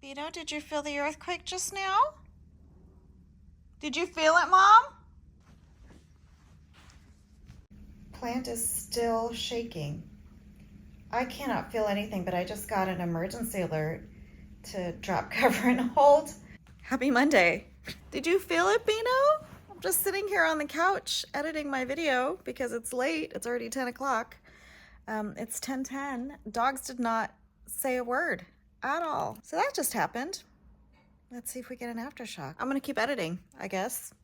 Beto, did you feel the earthquake just now? Did you feel it, Mom? Plant is still shaking. I cannot feel anything, but I just got an emergency alert to drop, cover, and hold. Happy Monday. Did you feel it, Beto? I'm just sitting here on the couch editing my video because it's late. It's already 10 o'clock. It's 10:10. Dogs did not say a word at all. So that just happened. Let's see if we get an aftershock. I'm gonna keep editing, I guess.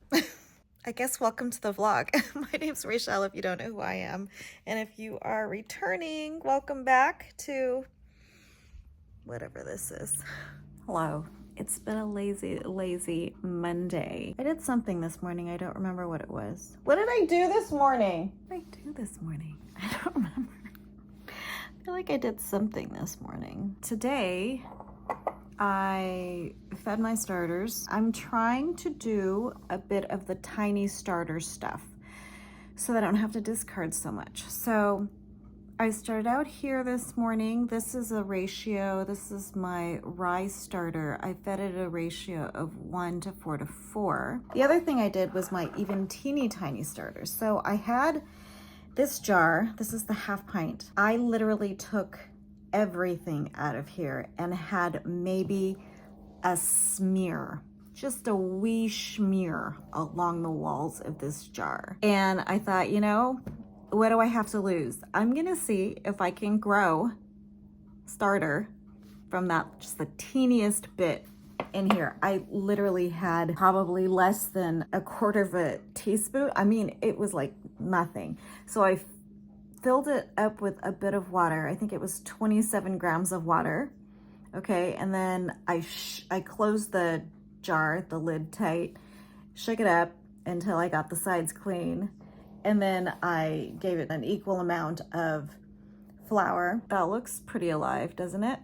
I guess welcome to the vlog. My name's Rachelle, if you don't know who I am. And if you are returning, welcome back to whatever this is. Hello. It's been a lazy Monday. I did something this morning. I don't remember what it was. What did I do this morning? What did I do this morning? I don't remember. I feel like I did something this morning. Today, I fed my starters. I'm trying to do a bit of the tiny starter stuff so that I don't have to discard so much. So I started out here this morning. This is a ratio. This is my rye starter. I fed it a ratio of 1 to 4 to 4. The other thing I did was my even teeny tiny starters. So I had this jar. This is the half pint. I literally took everything out of here and had maybe a smear, just a wee smear along the walls of this jar. And I thought, you know, what do I have to lose? I'm gonna see if I can grow starter from that, just the teeniest bit in here. I literally had probably less than a quarter of a teaspoon. I mean, it was like nothing. So I filled it up with a bit of water. I think it was 27 grams of water. Okay, and then I closed the jar, the lid tight, shook it up until I got the sides clean. And then I gave it an equal amount of flour. That looks pretty alive, doesn't it?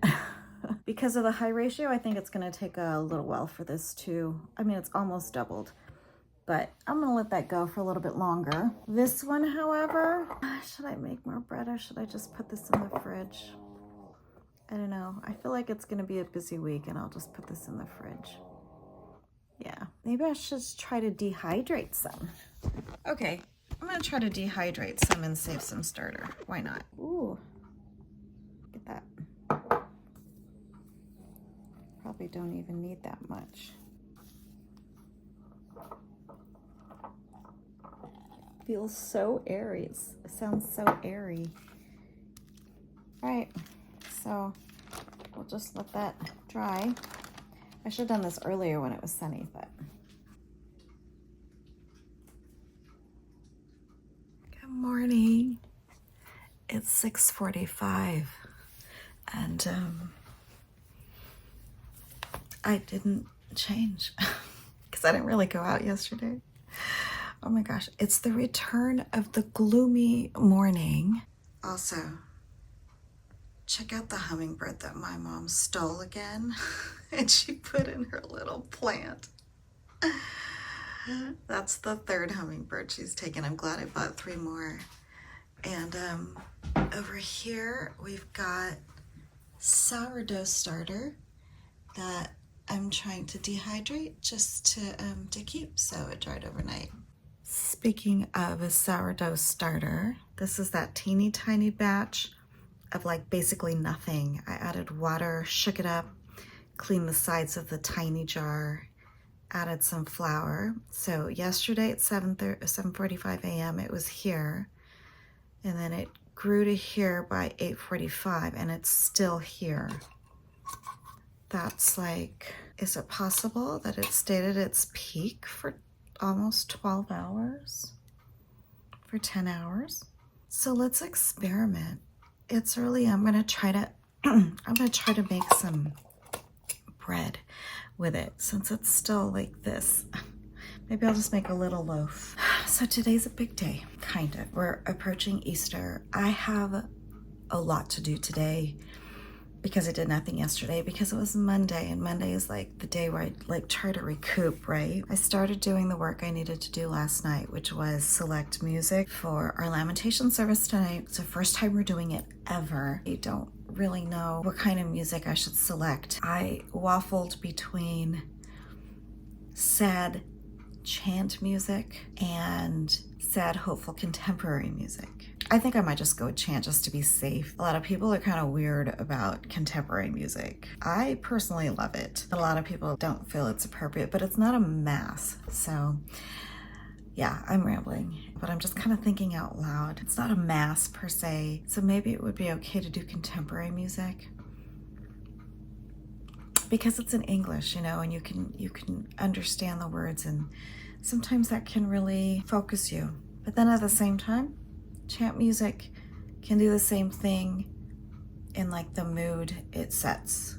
Because of the high ratio, I think it's gonna take a little while for this to, I mean, it's almost doubled, but I'm gonna let that go for a little bit longer. This one, however, should I make more bread or should I just put this in the fridge? I don't know. I feel like it's gonna be a busy week and I'll just put this in the fridge. Yeah, maybe I should try to dehydrate some. Okay. I'm gonna try to dehydrate some and save some starter. Why not? Ooh, look at that. Probably don't even need that much. Feels so airy. It sounds so airy. All right, so we'll just let that dry. I should have done this earlier when it was sunny, but. Morning. It's 6:45 and I didn't change because I didn't really go out yesterday. Oh my gosh, it's the return of the gloomy morning. Also, check out the hummingbird that my mom stole again and she put in her little plant. That's the third hummingbird she's taken. I'm glad I bought 3 more. And over here we've got sourdough starter that I'm trying to dehydrate just to keep, so it dried overnight. Speaking of a sourdough starter, this is that teeny tiny batch of like basically nothing. I added water, shook it up, cleaned the sides of the tiny jar, added some flour. So yesterday at 7:45 a.m. it was here, and then it grew to here by 8:45 and it's still here. That's like, is it possible that it stayed at its peak for almost 12 hours? For 10 hours? So let's experiment. It's early. I'm gonna try to make some bread with it since it's still like this. Maybe I'll just make a little loaf. So today's a big day, kind of. We're approaching Easter. I have a lot to do today because I did nothing yesterday because it was Monday, and Monday is like the day where I like try to recoup, right? I started doing the work I needed to do last night, which was select music for our lamentation service tonight. It's the first time we're doing it ever. I don't really know what kind of music I should select. I waffled between sad chant music and sad, hopeful contemporary music. I think I might just go with chant just to be safe. A lot of people are kind of weird about contemporary music. I personally love it. A lot of people don't feel it's appropriate, but it's not a mass. So yeah, I'm rambling, but I'm just kind of thinking out loud. It's not a mass per se, so maybe it would be okay to do contemporary music because it's in English, you know, and you can understand the words, and sometimes that can really focus you. But then at the same time, chant music can do the same thing in like the mood it sets.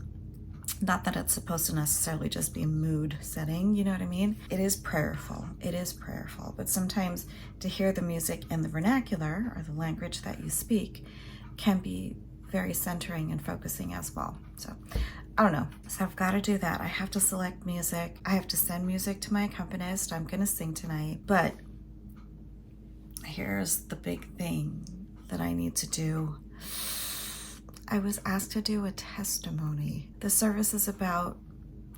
Not that it's supposed to necessarily just be mood setting, you know what I mean? It is prayerful, but sometimes to hear the music in the vernacular or the language that you speak can be very centering and focusing as well. So I don't know, so I've got to do that. I have to select music. I have to send music to my accompanist. I'm gonna sing tonight, but here's the big thing that I need to do. I was asked to do a testimony. The service is about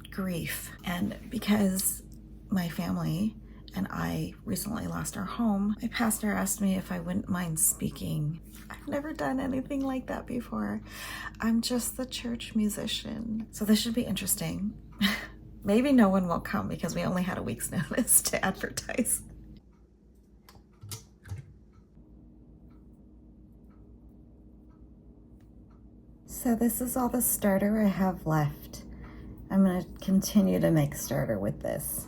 grief, and because my family and I recently lost our home, my pastor asked me if I wouldn't mind speaking. I've never done anything like that before. I'm just the church musician. So this should be interesting. Maybe no one will come because we only had a week's notice to advertise. So this is all the starter I have left. I'm gonna continue to make starter with this.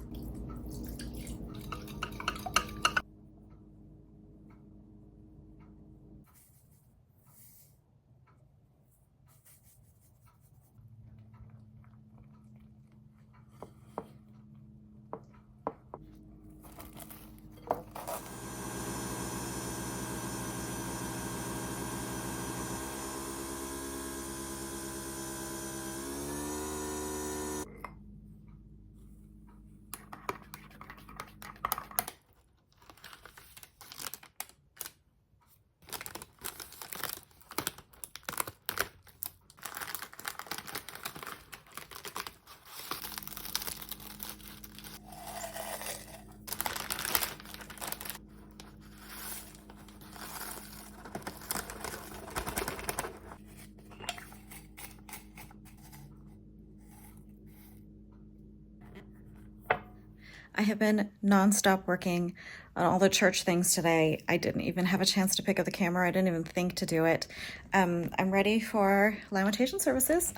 I have been nonstop working on all the church things today. I didn't even have a chance to pick up the camera. I didn't even think to do it. I'm ready for lamentation services.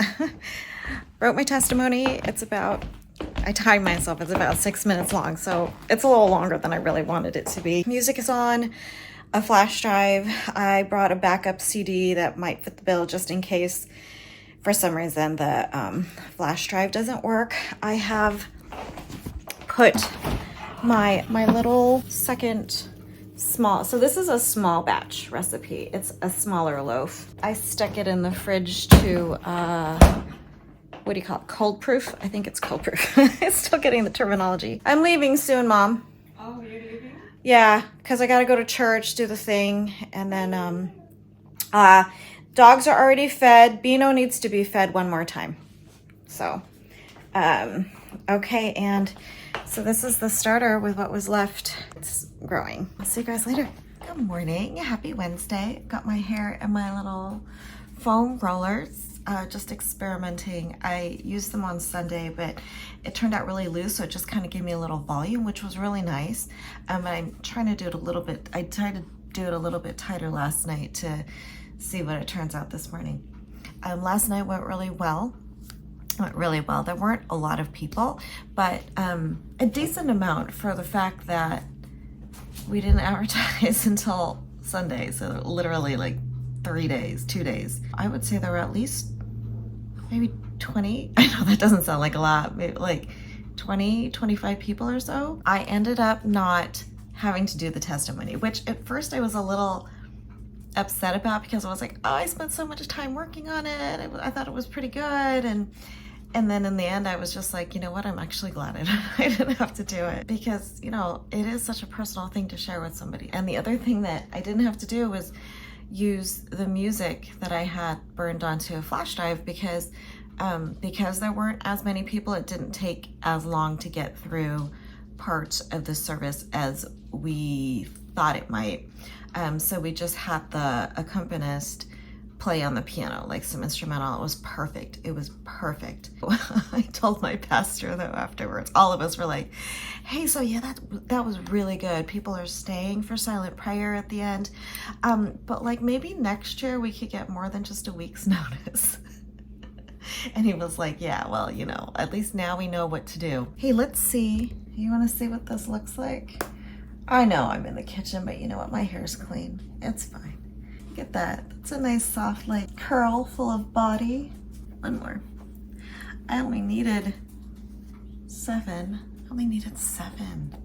Wrote my testimony. I timed myself, it's about 6 minutes long, so it's a little longer than I really wanted it to be. Music is on a flash drive. I brought a backup CD that might fit the bill just in case for some reason the flash drive doesn't work. I have put my little second small, so this is a small batch recipe. It's a smaller loaf. I stuck it in the fridge to, what do you call it? Cold proof? I think it's cold proof. I'm still getting the terminology. I'm leaving soon, Mom. Oh, you're leaving? Yeah, because I gotta go to church, do the thing, and then dogs are already fed. Beano needs to be fed one more time. So, okay, and so this is the starter with what was left. It's growing. I'll see you guys later. Good morning, happy Wednesday. Got my hair in my little foam rollers, just experimenting. I used them on Sunday, but it turned out really loose, so it just kind of gave me a little volume, which was really nice. I'm trying to do it a little bit, I tried to do it a little bit tighter last night to see what it turns out this morning. Last night went really well. There weren't a lot of people, but a decent amount for the fact that we didn't advertise until Sunday, so literally like 2 days. I would say there were at least maybe 20. I know that doesn't sound like a lot, maybe like 20, 25 people or so. I ended up not having to do the testimony, which at first I was a little upset about because I was like, oh, I spent so much time working on it. I thought it was pretty good. And then in the end, I was just like, you know what? I'm actually glad I didn't have to do it because, you know, it is such a personal thing to share with somebody. And the other thing that I didn't have to do was, use the music that I had burned onto a flash drive because there weren't as many people, it didn't take as long to get through parts of the service as we thought it might. So we just had the accompanist play on the piano, like some instrumental. It was perfect. It was perfect. I told my pastor though afterwards, all of us were like, hey, so yeah, that was really good. People are staying for silent prayer at the end. But like maybe next year we could get more than just a week's notice. And he was like, yeah, well, you know, at least now we know what to do. Hey, let's see. You want to see what this looks like? I know I'm in the kitchen, but you know what? My hair's clean. It's fine. Look at that. That's a nice soft, like, curl full of body. One more. I only needed 7. I only needed 7.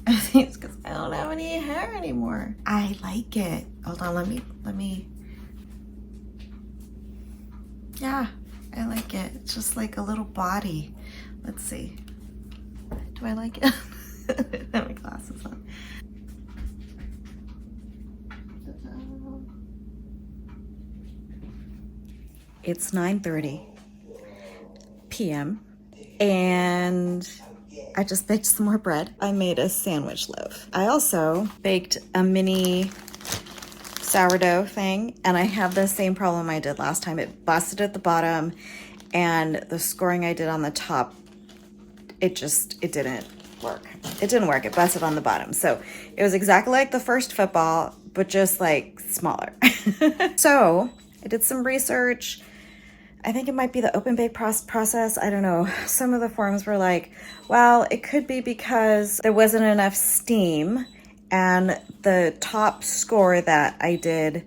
I think it's because I don't have any hair anymore. I like it. Hold on, let me. Yeah, I like it. It's just like a little body. Let's see. Do I like it? I don't have my glasses on. It's 9:30 p.m. and I just baked some more bread. I made a sandwich loaf. I also baked a mini sourdough thing, and I have the same problem I did last time. It busted at the bottom, and the scoring I did on the top, it didn't work. It didn't work. It busted on the bottom. So it was exactly like the first football, but just like smaller. So I did some research. I think it might be the open bake process. I don't know. Some of the forums were like, well, it could be because there wasn't enough steam and the top score that I did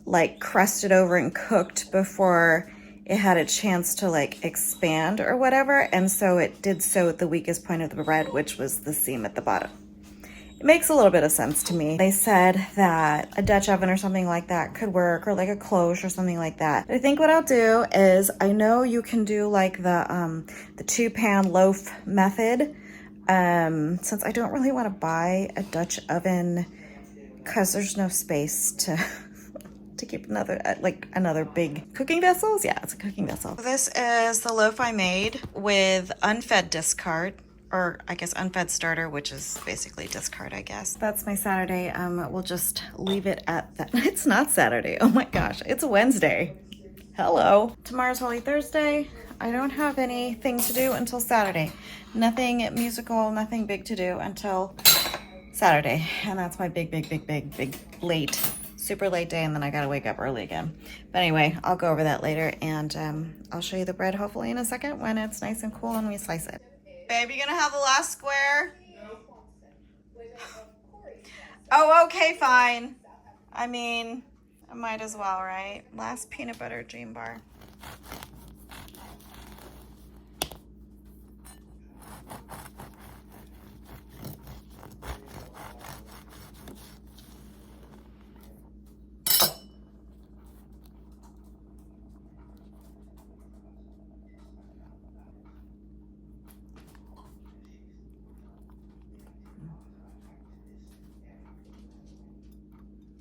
like crusted over and cooked before it had a chance to like expand or whatever. And so it did so at the weakest point of the bread, which was the seam at the bottom. It makes a little bit of sense to me. They said that a Dutch oven or something like that could work, or like a cloche or something like that. But I think what I'll do is, I know you can do like the 2-pan loaf method. Since I don't really want to buy a Dutch oven because there's no space to keep another big cooking vessels. Yeah, it's a cooking vessel. This is the loaf I made with unfed discard, or I guess unfed starter, which is basically discard, I guess. That's my Saturday. We'll just leave it at that. It's not Saturday. Oh my gosh, it's Wednesday. Hello. Tomorrow's Holy Thursday. I don't have anything to do until Saturday. Nothing musical, nothing big to do until Saturday. And that's my big, late, super late day, and then I gotta wake up early again. But anyway, I'll go over that later, and I'll show you the bread hopefully in a second when it's nice and cool and we slice it. Babe, you gonna have the last square? Oh, okay, fine. I mean, I might as well, right? Last peanut butter dream bar.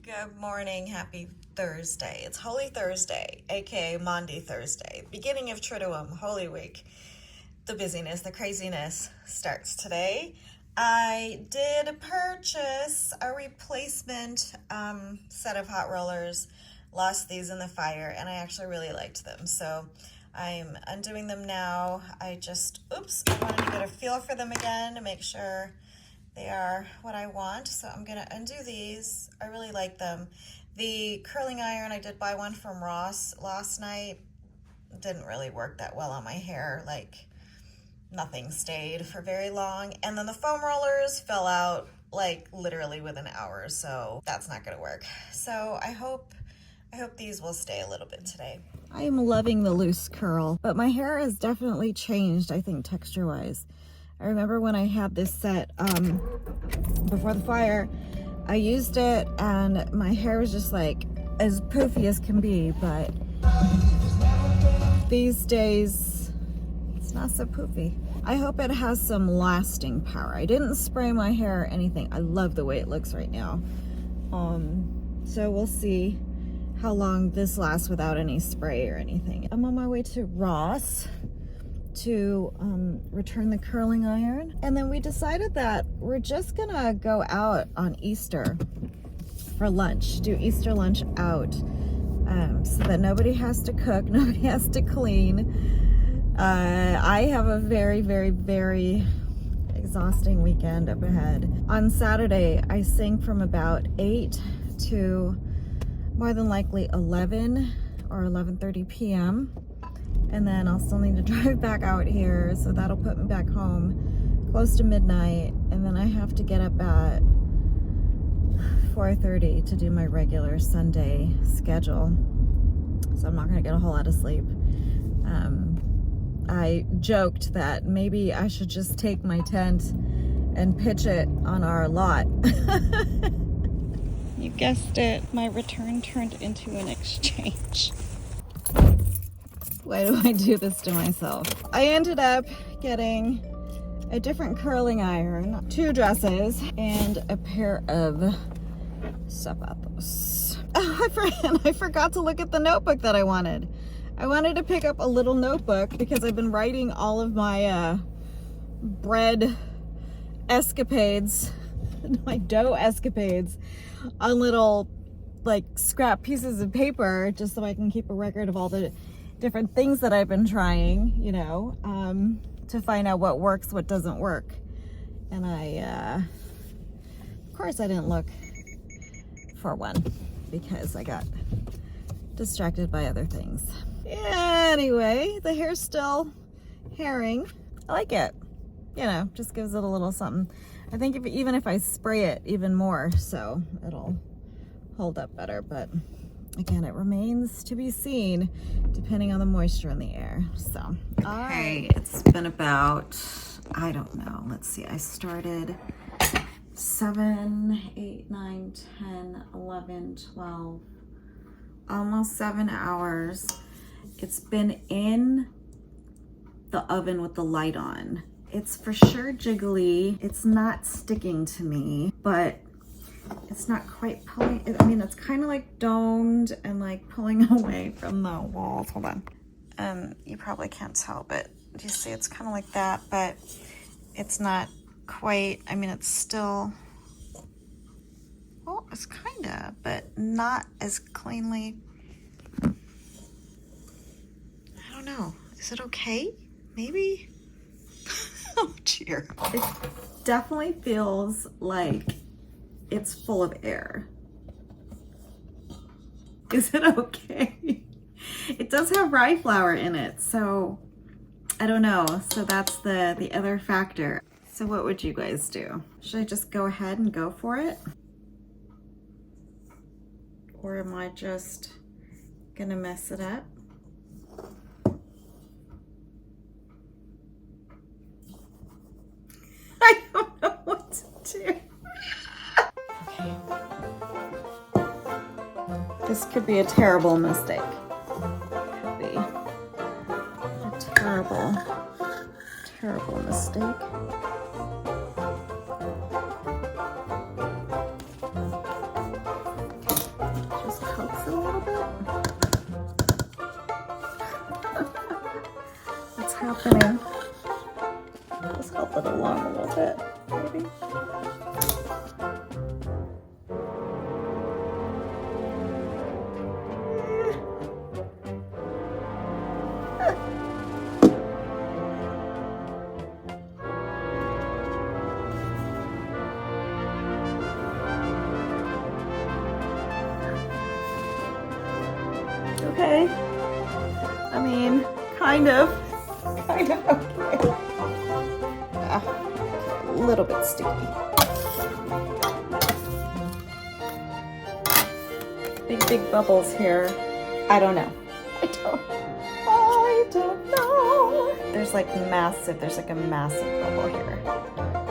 Good morning, happy Thursday. It's Holy Thursday, aka Maundy Thursday, beginning of Triduum, Holy Week. The busyness, the craziness starts today. I did purchase a replacement set of hot rollers, lost these in the fire, and I actually really liked them. So I'm undoing them now. I wanted to get a feel for them again to make sure they are what I want. So I'm gonna undo these. I really like them. The curling iron, I did buy one from Ross last night. Didn't really work that well on my hair. Like, nothing stayed for very long. And then the foam rollers fell out like literally within hours, so that's not gonna work. So I hope these will stay a little bit today. I am loving the loose curl, but my hair has definitely changed, I think, texture-wise. I remember when I had this set before the fire, I used it and my hair was just like as poofy as can be, but these days it's not so poofy. I hope it has some lasting power. I didn't spray my hair or anything. I love the way it looks right now. So we'll see how long this lasts without any spray or anything. I'm on my way to Ross to return the curling iron. And then we decided that we're just gonna go out on Easter for lunch, do Easter lunch out, so that nobody has to cook, nobody has to clean. I have a very, very, very exhausting weekend up ahead. On Saturday, I sing from about 8 to more than likely 11 or 11:30 p.m. And then I'll still need to drive back out here, so that'll put me back home close to midnight. And then I have to get up at 4:30 to do my regular Sunday schedule. So I'm not gonna get a whole lot of sleep. I joked that maybe I should just take my tent and pitch it on our lot. You guessed it, my return turned into an exchange. Why do I do this to myself? I ended up getting a different curling iron, 2 dresses, and a pair of zapatos. Oh, I forgot to look at the notebook that I wanted. I wanted to pick up a little notebook because I've been writing all of my bread escapades, my dough escapades, on little like scrap pieces of paper, just so I can keep a record of all the different things that I've been trying, you know, to find out what works, what doesn't work. And of course I didn't look for one because I got distracted by other things. Anyway, the hair's still hairing. I like it. You know, just gives it a little something. I think even if I spray it even more, so it'll hold up better. But again, it remains to be seen depending on the moisture in the air. So, okay, it's been about, I don't know, let's see, I started 7, 8, 9, 10, 11, 12, almost 7 hours. It's been in the oven with the light on. It's for sure jiggly. It's not sticking to me, but it's not quite pulling. I mean, it's kind of like domed and like pulling away from the walls. Hold on. You probably can't tell, but do you see it's kind of like that, but it's not quite, I mean, it's still, well, it's kind of, but not as cleanly. I don't know. Is it okay? Maybe? Oh, dear. It definitely feels like it's full of air. Is it okay? It does have rye flour in it, so I don't know. So that's the other factor. So what would you guys do? Should I just go ahead and go for it? Or am I just gonna mess it up? I don't know what to do. Okay. This could be a terrible mistake. Could be a terrible, terrible mistake. Just helps it a little bit. What's happening? Just help it along a little bit, maybe. Okay. I mean, kind of okay. A little bit sticky. Big bubbles here. I don't know. I don't know. There's like a massive bubble here.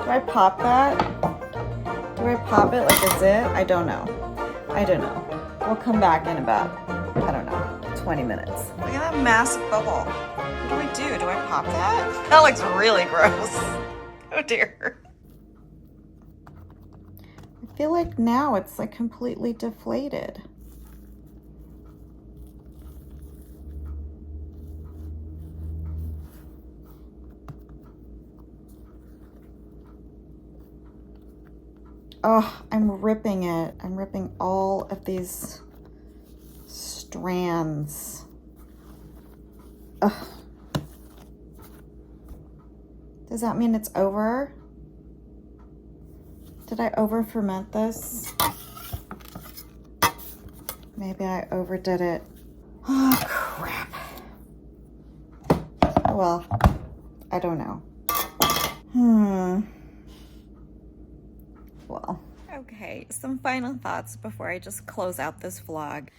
Do I pop that? Do I pop it like it's it? I don't know. We'll come back in about, I don't know, 20 minutes. Look at that massive bubble. What do I do? Do I pop that? That looks really gross. Oh dear. I feel like now it's like completely deflated. Oh, I'm ripping it. I'm ripping all of these strands. Ugh. Does that mean it's over? Did I over ferment this? Maybe I overdid it. Oh, crap. Well, I don't know. Well, okay, some final thoughts before I just close out this vlog.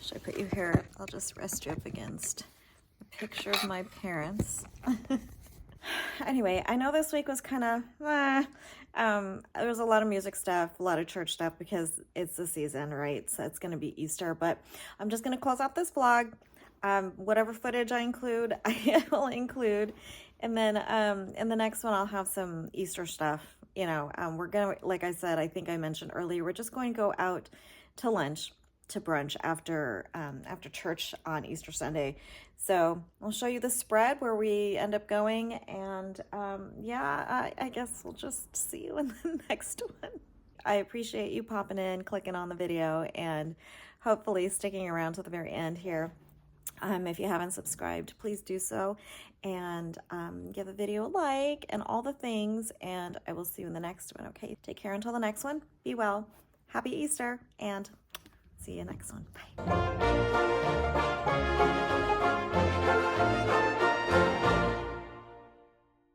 Should I put you here? I'll just rest you up against a picture of my parents. Anyway, I know this week was kind of, there was a lot of music stuff, a lot of church stuff because it's the season, right? So it's going to be Easter, but I'm just going to close out this vlog. Whatever footage I include, I will include. And then in the next one, I'll have some Easter stuff. You know, we're going to, like I said, I think I mentioned earlier, we're just going to go out to lunch, to brunch after church on Easter Sunday. So I'll show you the spread where we end up going. And yeah, I guess we'll just see you in the next one. I appreciate you popping in, clicking on the video, and hopefully sticking around to the very end here. If you haven't subscribed, please do so, and give the video a like and all the things, and I will see you in the next one, okay? Take care until the next one. Be well. Happy Easter, and see you next one. Bye.